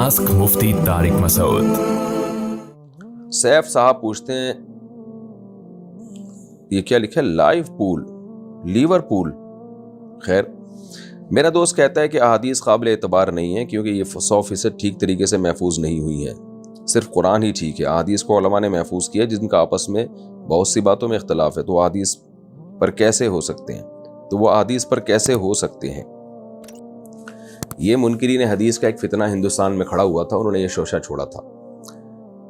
Ask मुफ्ती तारिक मसूद। सैफ साहब पूछते हैं, ये क्या लिखा है, लाइव पूल लीवरपूल। खैर, मेरा दोस्त कहता है कि अहादीस काबिल एतबार नहीं है क्योंकि ये 100% ठीक तरीके से महफूज नहीं हुई है। सिर्फ कुरान ही ठीक है। अहादीस को उलमा ने महफूज किया जिनका आपस में बहुत सी बातों में इख्तलाफ है, तो अहादीस पर कैसे हो सकते हैं? तो वो अहादीस पर कैसे हो सकते हैं? ये मुनकिरीन हदीस का एक फितना हिंदुस्तान में खड़ा हुआ था, उन्होंने ये शोशा छोड़ा था।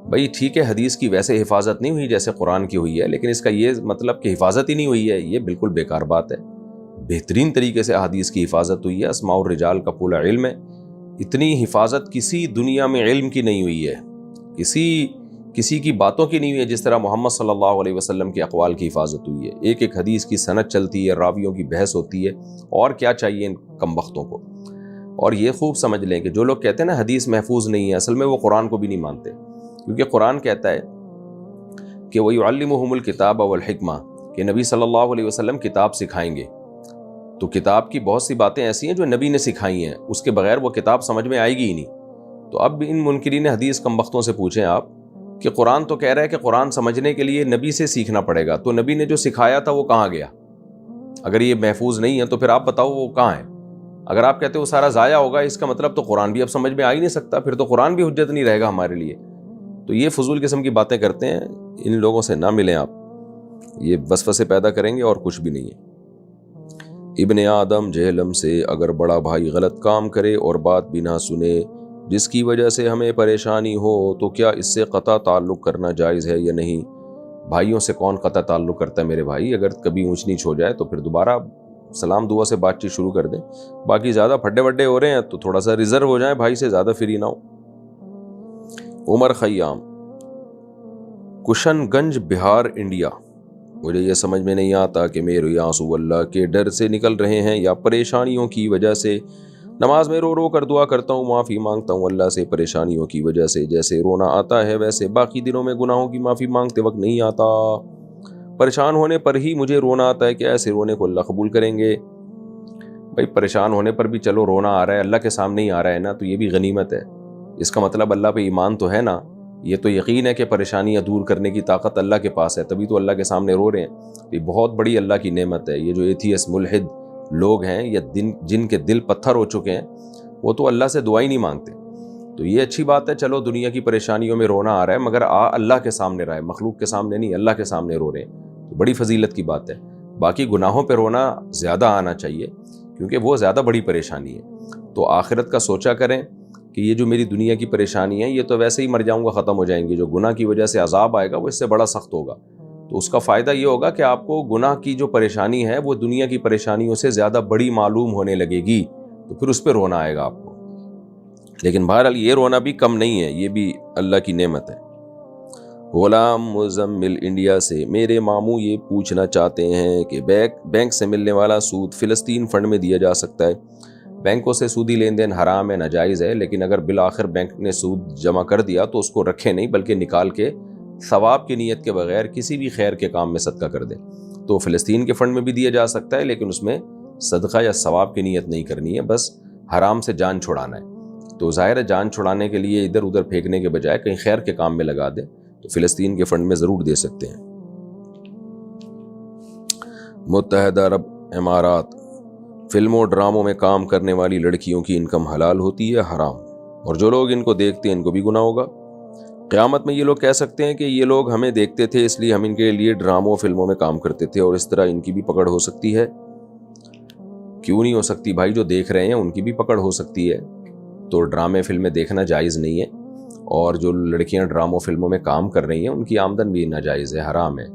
भाई ठीक है, हदीस की वैसे हिफाजत नहीं हुई जैसे कुरान की हुई है, लेकिन इसका ये मतलब कि हिफाजत ही नहीं हुई है, ये बिल्कुल बेकार बात है। बेहतरीन तरीके से अहादीस की हिफाजत हुई है। अस्मा और रिजाल का पूरा इल्म है। इतनी हिफाजत किसी दुनिया में इल्म की नहीं हुई है, किसी की बातों की नहीं हुई है जिस तरह मोहम्मद सल्लल्लाहु अलैहि वसल्लम के अक़वाल की हिफाजत हुई है। एक एक हदीस की सनद चलती है, रावियों की बहस होती है, और क्या चाहिए इन कमबख्तों को। और ये खूब समझ लें कि जो लोग कहते हैं ना हदीस महफूज नहीं है, असल में वो कुरान को भी नहीं मानते, क्योंकि कुरान कहता है कि वयुअल्लिमुहुमुल किताब वल हिकमा, कि नबी सल्लल्लाहु अलैहि वसल्लम किताब सिखाएंगे। तो किताब की बहुत सी बातें ऐसी हैं जो नबी ने सिखाई हैं, उसके बगैर वो किताब समझ में आएगी ही नहीं। तो अब इन मुनकिरीन हदीस कमबख्तों से पूछें आप कि कुरान तो कह रहा है कि कुरान समझने के लिए नबी से सीखना पड़ेगा, तो नबी ने जो सिखाया था वो कहाँ गया? अगर ये महफूज नहीं है तो फिर आप बताओ वो कहाँ है? अगर आप कहते हो वो सारा ज़ाया होगा, इसका मतलब तो कुरान भी अब समझ में आ ही नहीं सकता, फिर तो कुरान भी हुज्जत नहीं रहेगा हमारे लिए। तो ये फजूल किस्म की बातें करते हैं, इन लोगों से ना मिलें आप, ये वसवसे पैदा करेंगे और कुछ भी नहीं है। इब्ने आदम जहलम से अगर बड़ा भाई गलत काम करे और बात भी ना सुने जिसकी वजह से हमें परेशानी हो, तो क्या इससे क़ता ताल्लुक़ करना जायज़ है या नहीं? भाइयों से कौन क़ता ताल्लुक़ करता है मेरे भाई? अगर कभी ऊंच नीच हो जाए तो फिर दोबारा सलाम दुआ से बातचीत शुरू कर दें। बाकी ज़्यादा फड्डे वड्डे हो रहे हैं तो थोड़ा सा रिजर्व हो जाए, भाई से ज़्यादा फ्री ना हो। उमर खयाम, कुशनगंज, बिहार, इंडिया। मुझे ये समझ में नहीं आता कि मेरे आंसू अल्लाह के डर से निकल रहे हैं या परेशानियों की वजह से। नमाज में रो रो कर दुआ करता हूँ, माफ़ी मांगता हूँ अल्लाह से परेशानियों की वजह से। जैसे रोना आता है वैसे बाकी दिनों में गुनाहों की माफ़ी मांगते वक्त नहीं आता। परेशान होने पर ही मुझे रोना आता है, क्या ऐसे रोने को अल्लाह कबूल करेंगे? भाई परेशान होने पर भी चलो रोना आ रहा है, अल्लाह के सामने ही आ रहा है ना, तो ये भी गनीमत है। इसका मतलब अल्लाह पे ईमान तो है ना, ये तो यकीन है कि परेशानियां दूर करने की ताकत अल्लाह के पास है, तभी तो अल्लाह के सामने रो रहे हैं। ये बहुत बड़ी अल्लाह की नेमत है। ये जो एथियस मुल्हिद लोग हैं या जिनके दिल पत्थर हो चुके हैं, वो तो अल्लाह से दुआ ही नहीं मांगते। तो ये अच्छी बात है, चलो दुनिया की परेशानियों में रोना आ रहा है, मगर अल्लाह के सामने रहा है, मखलूक के सामने नहीं, अल्लाह के सामने रो रहे हैं, तो बड़ी फजीलत की बात है। बाकी गुनाहों पर रोना ज़्यादा आना चाहिए क्योंकि वो ज़्यादा बड़ी परेशानी है। तो आखिरत का सोचा करें कि ये जो मेरी दुनिया की परेशानी है, ये तो वैसे ही मर जाऊंगा, ख़त्म हो जाएंगी। जो गुनाह की वजह से अजाब आएगा वो इससे बड़ा सख्त होगा। तो उसका फ़ायदा ये होगा कि आपको गुनाह की जो परेशानी है वो दुनिया की परेशानियों से ज़्यादा बड़ी मालूम होने लगेगी, तो फिर उस पर रोना आएगा आपको। लेकिन बहरहाल ये रोना भी कम नहीं है, ये भी अल्लाह की नेमत है। गुलाम मुजम्मिल, इंडिया से, मेरे मामू ये पूछना चाहते हैं कि बैंक से मिलने वाला सूद फ़िलिस्तीन फ़ंड में दिया जा सकता है? बैंकों से सूदी लेन देन हराम है, नाजायज़ है, लेकिन अगर बिल आखिर बैंक ने सूद जमा कर दिया तो उसको रखे नहीं, बल्कि निकाल के सवाब की नीयत के बगैर किसी भी खैर के काम में सदका कर दे। तो फ़िलिस्तीन के फ़ंड में भी दिया जा सकता है, लेकिन उसमें सदका या सवाब की नीयत नहीं करनी है, बस हराम से जान छुड़ाना है। तो ज़ाहिर है जान छुड़ाने के लिए इधर उधर फेंकने के बजाय कहीं खैर के काम में लगा दें, तो फ़िलिस्तीन के फ़ंड में ज़रूर दे सकते हैं। मुत्तहदा अरब इमारात, फिल्मों ड्रामों में काम करने वाली लड़कियों की इनकम हलाल होती है हराम, और जो लोग इनको देखते हैं इनको भी गुनाह होगा। क़यामत में ये लोग कह सकते हैं कि ये लोग हमें देखते थे इसलिए हम इनके लिए ड्रामों फिल्मों में काम करते थे, और इस तरह इनकी भी पकड़ हो सकती है। क्यों नहीं हो सकती भाई? जो देख रहे हैं उनकी भी पकड़ हो सकती है। तो ड्रामे फिल्में देखना जायज़ नहीं है, और जो लड़कियां ड्रामों फिल्मों में काम कर रही हैं उनकी आमदन भी नाजायज़ है, हराम है।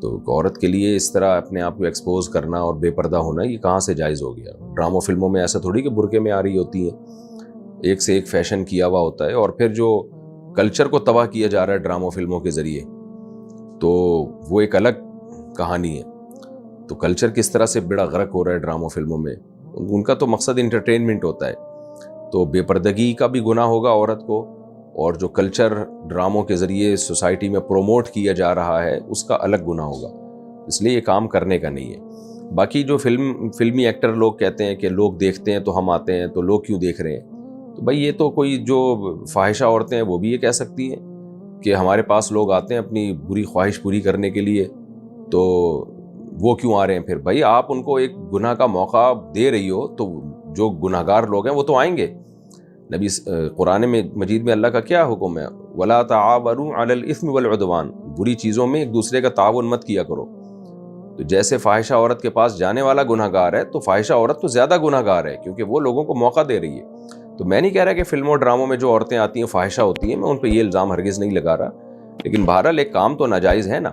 तो औरत के लिए इस तरह अपने आप को एक्सपोज करना और बेपर्दा होना, ये कहाँ से जायज़ हो गया? ड्रामों फिल्मों में ऐसा थोड़ी कि बुरके में आ रही होती हैं, एक से एक फैशन किया हुआ होता है, और फिर जो कल्चर को तबाह किया जा रहा है ड्रामों फिल्मों के ज़रिए, तो वो एक अलग कहानी है। तो कल्चर किस तरह से बेड़ा गर्क हो रहा है ड्रामों फिल्मों में, उनका तो मकसद इंटरटेनमेंट होता है। तो बेपर्दगी का भी गुनाह होगा औरत को, और जो कल्चर ड्रामों के ज़रिए सोसाइटी में प्रोमोट किया जा रहा है उसका अलग गुनाह होगा। इसलिए ये काम करने का नहीं है। बाकी जो फिल्मी एक्टर लोग कहते हैं कि लोग देखते हैं तो हम आते हैं, तो लोग क्यों देख रहे हैं? تو بھائی یہ تو کوئی جو فاحشہ عورتیں ہیں وہ بھی یہ کہہ سکتی ہیں کہ ہمارے پاس لوگ آتے ہیں اپنی بری خواہش پوری کرنے کے لیے، تو وہ کیوں آ رہے ہیں؟ پھر بھائی آپ ان کو ایک گناہ کا موقع دے رہی ہو تو جو گناہ گار لوگ ہیں وہ تو آئیں گے۔ نبی قرآن میں مجید میں اللہ کا کیا حکم ہے؟ وَلَا تَعَاوَنُوا عَلَى الْإِثْمِ وَالْعُدْوَانِ، بری چیزوں میں ایک دوسرے کا تعاون مت کیا کرو۔ تو جیسے فاحشہ عورت کے پاس جانے والا گناہ گار ہے تو فاحشہ عورت تو زیادہ گناہ گار ہے، کیونکہ وہ لوگوں کو موقع دے رہی ہے۔ تو میں نہیں کہہ رہا کہ فلموں ڈراموں میں جو عورتیں آتی ہیں فاحشہ ہوتی ہیں، میں ان پہ یہ الزام ہرگز نہیں لگا رہا، لیکن بہرحال ایک کام تو ناجائز ہے نا،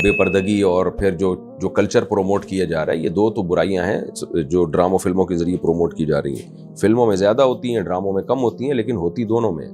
بے پردگی اور پھر جو کلچر پروموٹ کیا جا رہا ہے، یہ دو تو برائیاں ہیں جو ڈراموں فلموں کے ذریعے پروموٹ کی جا رہی ہیں۔ فلموں میں زیادہ ہوتی ہیں، ڈراموں میں کم ہوتی ہیں، لیکن ہوتی دونوں میں۔